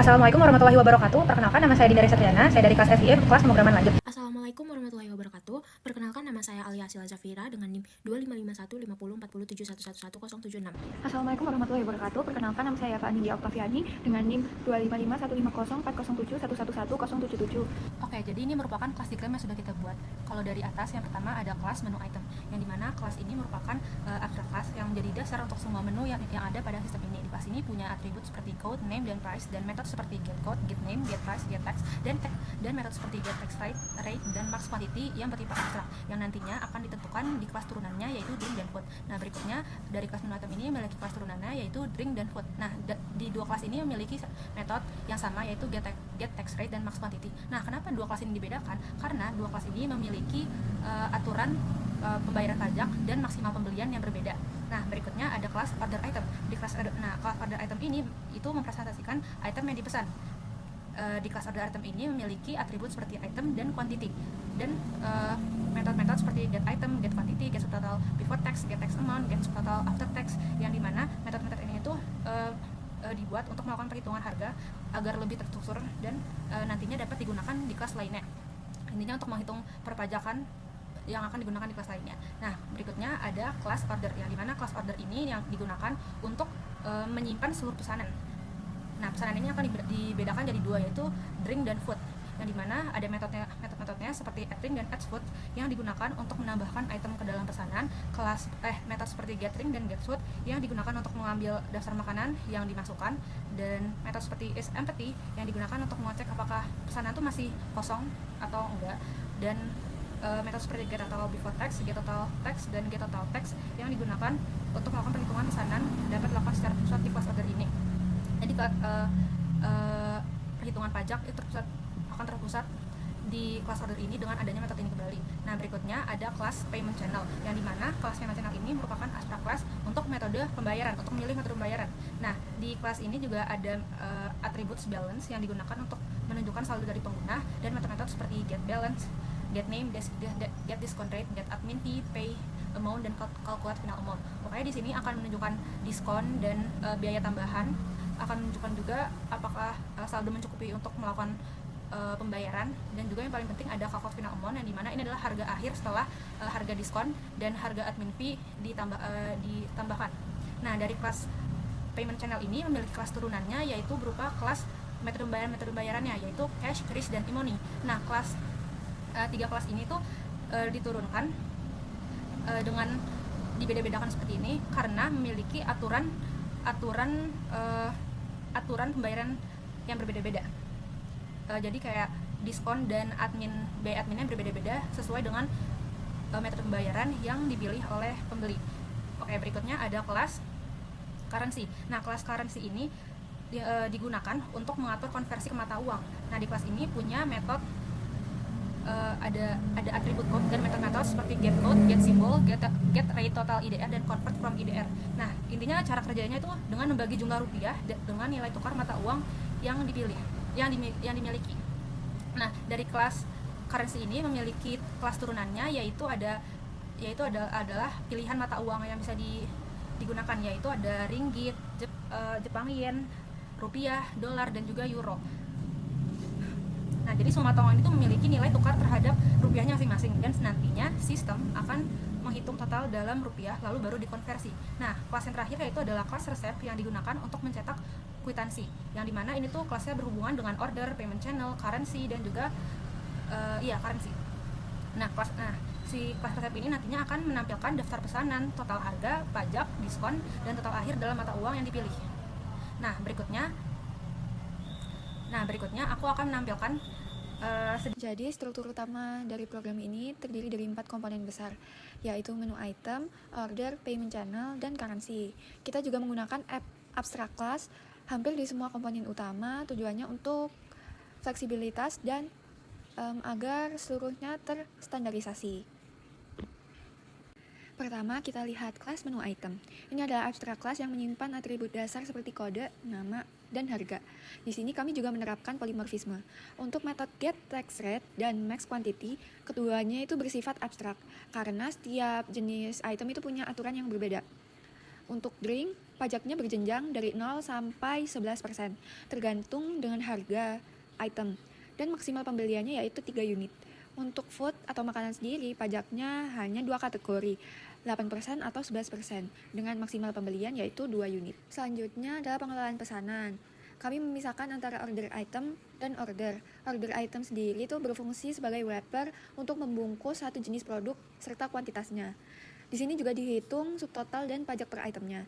Assalamualaikum warahmatullahi wabarakatuh. Perkenalkan, nama saya Dinda Resatriana. Saya dari kelas FIE, kelas pemrograman lanjut. Assalamualaikum warahmatullahi wabarakatuh. Perkenalkan, nama saya Alia Sila Zafira dengan NIM 2551504071117076. Assalamualaikum warahmatullahi wabarakatuh. Perkenalkan, nama saya Pak Nindya Oktaviani dengan NIM 255150407111077. Oke, jadi ini merupakan kelas diagram yang sudah kita buat. Kalau dari atas, yang pertama ada kelas menu item, yang dimana kelas ini merupakan abstrak kelas yang menjadi dasar untuk semua menu yang ada pada sistem ini. Di kelas ini punya atribut seperti code, name, dan price, dan metode seperti get code, get name, get price, get text, dan metode seperti get text rate, dan max quantity yang bersifat abstrak, yang nantinya akan ditentukan di kelas turunannya, yaitu drink dan food. Nah, berikutnya dari kelas menu item ini memiliki kelas turunannya, yaitu drink dan food. Nah, di dua kelas ini memiliki metode yang sama, yaitu get text rate dan max quantity. Nah, kenapa dua kelas ini dibedakan? Karena dua kelas ini memiliki aturan pembayaran pajak dan maksimal pembelian yang berbeda. Nah, berikutnya ada kelas order item. Kelas order item ini itu mempresentasikan item yang dipesan. Di kelas order item ini memiliki atribut seperti item dan quantity, dan metode-metode seperti get item, get quantity, get subtotal before tax, get tax amount, get subtotal after tax, yang dimana metode-metode ini itu dibuat untuk melakukan perhitungan harga agar lebih terstruktur dan nantinya dapat digunakan di kelas lainnya. Intinya untuk menghitung perpajakan yang akan digunakan di kelas lainnya. Nah, berikutnya ada kelas order, yang dimana kelas order ini yang digunakan untuk menyimpan seluruh pesanan. Nah, pesanan ini akan dibedakan jadi dua, yaitu drink dan food, yang dimana ada metode-metodenya seperti add drink dan add food yang digunakan untuk menambahkan item ke dalam pesanan. Metode seperti get drink dan get food yang digunakan untuk mengambil daftar makanan yang dimasukkan, dan metode seperti is empty yang digunakan untuk mengecek apakah pesanan itu masih kosong atau enggak, dan metode seperti get total before tax, get total tax, dan get total tax yang digunakan untuk melakukan perhitungan pesanan dapat dilakukan secara terpusat di kelas order ini. Jadi perhitungan pajak itu akan terpusat di kelas order ini dengan adanya metode ini kembali. Nah, berikutnya ada kelas payment channel, yang dimana kelas payment channel ini merupakan abstrak kelas untuk metode pembayaran, untuk memilih metode pembayaran. Nah, di kelas ini juga ada attributes balance yang digunakan untuk menunjukkan saldo dari pengguna, dan metode-metode seperti get balance, get name, get discount rate, get admin fee, pay amount, dan calculate final amount. Pokoknya di sini akan menunjukkan diskon dan biaya tambahan, akan menunjukkan juga apakah saldo mencukupi untuk melakukan pembayaran, dan juga yang paling penting ada calculate final amount, yang dimana ini adalah harga akhir setelah harga diskon dan harga admin fee ditambahkan. Nah, dari kelas payment channel ini memiliki kelas turunannya, yaitu berupa kelas metode pembayarannya, yaitu cash, kris, dan e-money. Nah, kelas tiga kelas ini tuh diturunkan dengan dibeda-bedakan seperti ini karena memiliki aturan pembayaran yang berbeda-beda. Jadi kayak diskon dan biaya adminnya berbeda-beda sesuai dengan metode pembayaran yang dipilih oleh pembeli. Oke, berikutnya ada kelas currency. Nah, kelas currency ini digunakan untuk mengatur konversi ke mata uang. Nah, di kelas ini punya metode ada atribut code dan metode-metode seperti get code, get symbol, get rate total IDR, dan convert from IDR. Nah, intinya cara kerjanya itu dengan membagi jumlah rupiah dengan nilai tukar mata uang yang dipilih, yang dimiliki. Nah, dari kelas currency ini memiliki kelas turunannya, yaitu adalah pilihan mata uang yang bisa digunakan, yaitu ada ringgit, Jepang yen, rupiah, dolar, dan juga euro. Nah, jadi semua mata uang itu memiliki nilai tukar terhadap rupiahnya masing-masing, dan nantinya sistem akan menghitung total dalam rupiah lalu baru dikonversi. Nah, kelas yang terakhir yaitu adalah kelas resep yang digunakan untuk mencetak kwitansi, yang dimana ini tuh kelasnya berhubungan dengan order, payment channel, currency, dan juga currency. Nah, si kelas resep ini nantinya akan menampilkan daftar pesanan, total harga, pajak, diskon, dan total akhir dalam mata uang yang dipilih. Nah, berikutnya aku akan menampilkan Jadi struktur utama dari program ini terdiri dari 4 komponen besar, yaitu menu item, order, payment channel, dan currency. Kita juga menggunakan abstract class hampir di semua komponen utama, tujuannya untuk fleksibilitas dan agar seluruhnya terstandarisasi. Pertama, kita lihat kelas menu item. Ini adalah abstrak kelas yang menyimpan atribut dasar seperti kode, nama, dan harga. Di sini kami juga menerapkan polimorfisme. Untuk metode get text rate dan max quantity, keduanya itu bersifat abstrak karena setiap jenis item itu punya aturan yang berbeda. Untuk drink, pajaknya berjenjang dari 0 sampai 11%, tergantung dengan harga item, dan maksimal pembeliannya yaitu 3 unit. Untuk food atau makanan sendiri, pajaknya hanya 2 kategori, 8% atau 11%, dengan maksimal pembelian yaitu 2 unit. Selanjutnya adalah pengelolaan pesanan. Kami memisahkan antara order item dan order. Order item sendiri itu berfungsi sebagai wrapper untuk membungkus satu jenis produk serta kuantitasnya. Di sini juga dihitung subtotal dan pajak per itemnya.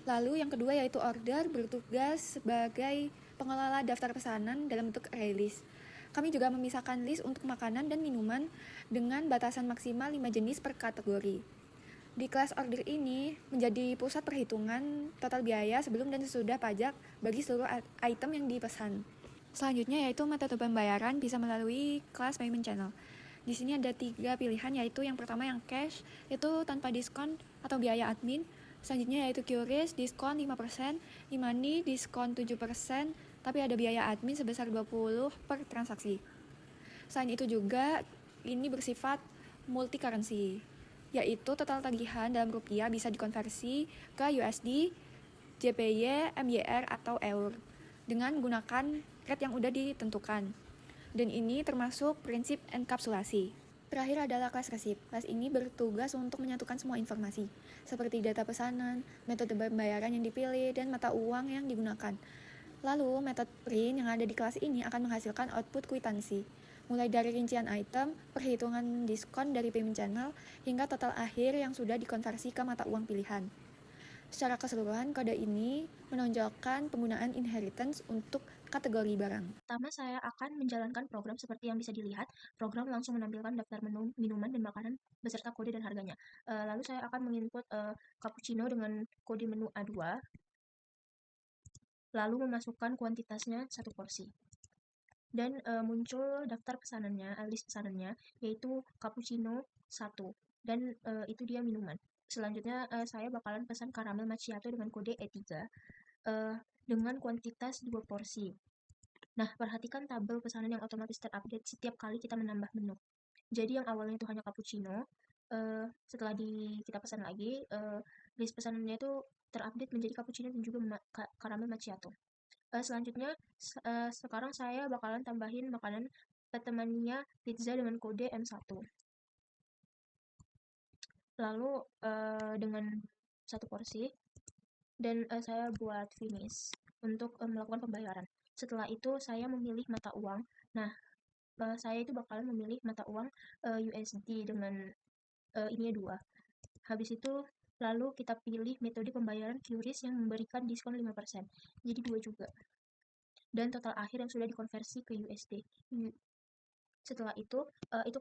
Lalu yang kedua yaitu order, bertugas sebagai pengelola daftar pesanan dalam bentuk array list. Kami juga memisahkan list untuk makanan dan minuman dengan batasan maksimal 5 jenis per kategori. Di kelas order ini menjadi pusat perhitungan total biaya sebelum dan sesudah pajak bagi seluruh item yang dipesan. Selanjutnya yaitu metode pembayaran bisa melalui kelas payment channel. Di sini ada 3 pilihan, yaitu yang pertama yang cash, itu tanpa diskon atau biaya admin. Selanjutnya yaitu QRIS, diskon 5%, e-money, diskon 7%, tapi ada biaya admin sebesar 20 per transaksi. Selain itu juga, ini bersifat multi currency, yaitu total tagihan dalam rupiah bisa dikonversi ke USD, JPY, MYR, atau EUR dengan menggunakan rate yang udah ditentukan. Dan ini termasuk prinsip enkapsulasi. Terakhir adalah kelas resip. Kelas ini bertugas untuk menyatukan semua informasi, seperti data pesanan, metode pembayaran yang dipilih, dan mata uang yang digunakan. Lalu, metode print yang ada di kelas ini akan menghasilkan output kwitansi, mulai dari rincian item, perhitungan diskon dari payment channel, hingga total akhir yang sudah dikonversi ke mata uang pilihan. Secara keseluruhan, kode ini menonjolkan penggunaan inheritance untuk kategori barang. Pertama, saya akan menjalankan program seperti yang bisa dilihat. Program langsung menampilkan daftar menu, minuman, dan makanan beserta kode dan harganya. Lalu saya akan menginput cappuccino dengan kode menu A2, lalu memasukkan kuantitasnya 1 porsi. Dan muncul daftar pesanannya, list pesanannya, yaitu cappuccino 1, dan itu dia minuman. Selanjutnya saya bakalan pesan caramel macchiato dengan kode E3 dengan kuantitas 2 porsi. Nah, perhatikan tabel pesanan yang otomatis terupdate setiap kali kita menambah menu. Jadi yang awalnya itu hanya cappuccino, setelah kita pesan lagi, list pesanannya itu terupdate menjadi cappuccino dan juga caramel macchiato. Selanjutnya, sekarang saya bakalan tambahin makanan temannya pizza dengan kode M1. Lalu dengan 1 porsi, dan saya buat finish untuk melakukan pembayaran. Setelah itu saya memilih mata uang. Nah, saya itu bakalan memilih mata uang USD dengan ini 2. Habis itu lalu kita pilih metode pembayaran QRIS yang memberikan diskon 5%. Jadi 2 juga. Dan total akhir yang sudah dikonversi ke USD. Setelah itu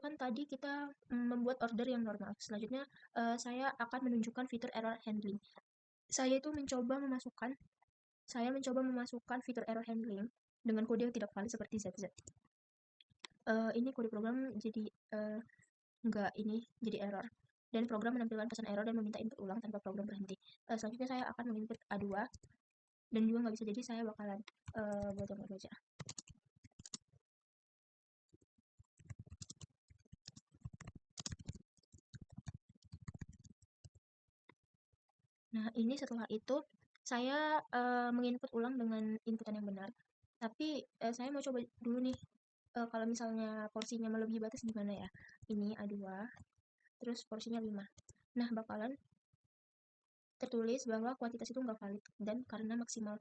kan tadi kita membuat order yang normal. Selanjutnya saya akan menunjukkan fitur error handling. Saya mencoba memasukkan fitur error handling dengan kode yang tidak valid seperti ZZ. Ini kode program jadi jadi error. Dan program menampilkan pesan error dan meminta input ulang tanpa program berhenti. Selanjutnya saya akan menginput A2, dan juga nggak bisa, jadi saya bakalan buat yang baru aja. Nah, ini setelah itu saya menginput ulang dengan inputan yang benar. Tapi saya mau coba dulu nih, kalau misalnya porsinya melebihi batas gimana ya. Ini A2, terus porsinya 5. Nah, bakalan tertulis bahwa kuantitas itu nggak valid, dan karena maksimal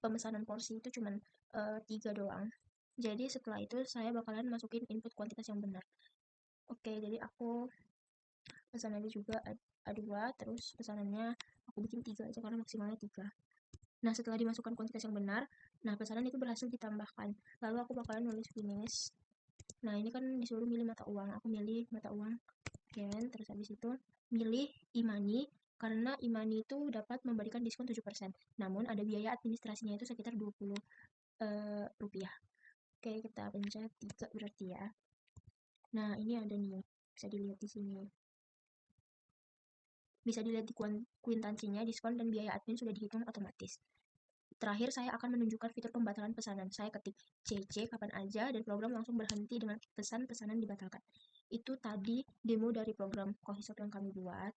pemesanan porsi itu cuma 3 doang. Jadi setelah itu saya bakalan masukin input kuantitas yang benar. Oke, jadi aku pesan aja juga A2, terus pesanannya aku bikin 3 aja karena maksimalnya 3. Nah, setelah dimasukkan kuantitas yang benar, nah pesanan itu berhasil ditambahkan. Lalu aku bakalan nulis finish. Nah, ini kan disuruh milih mata uang. Aku milih mata uang yen, terus habis itu milih e-money karena e-money itu dapat memberikan diskon 7%. Namun ada biaya administrasinya itu sekitar 20 rupiah. Oke, kita pencet 3 berarti ya. Nah, ini ada nih, bisa dilihat di sini. Bisa dilihat di kwitansinya, diskon dan biaya admin sudah dihitung otomatis. Terakhir, saya akan menunjukkan fitur pembatalan pesanan. Saya ketik CC kapan aja, dan program langsung berhenti dengan pesanan dibatalkan. Itu tadi demo dari program Kohishop yang kami buat.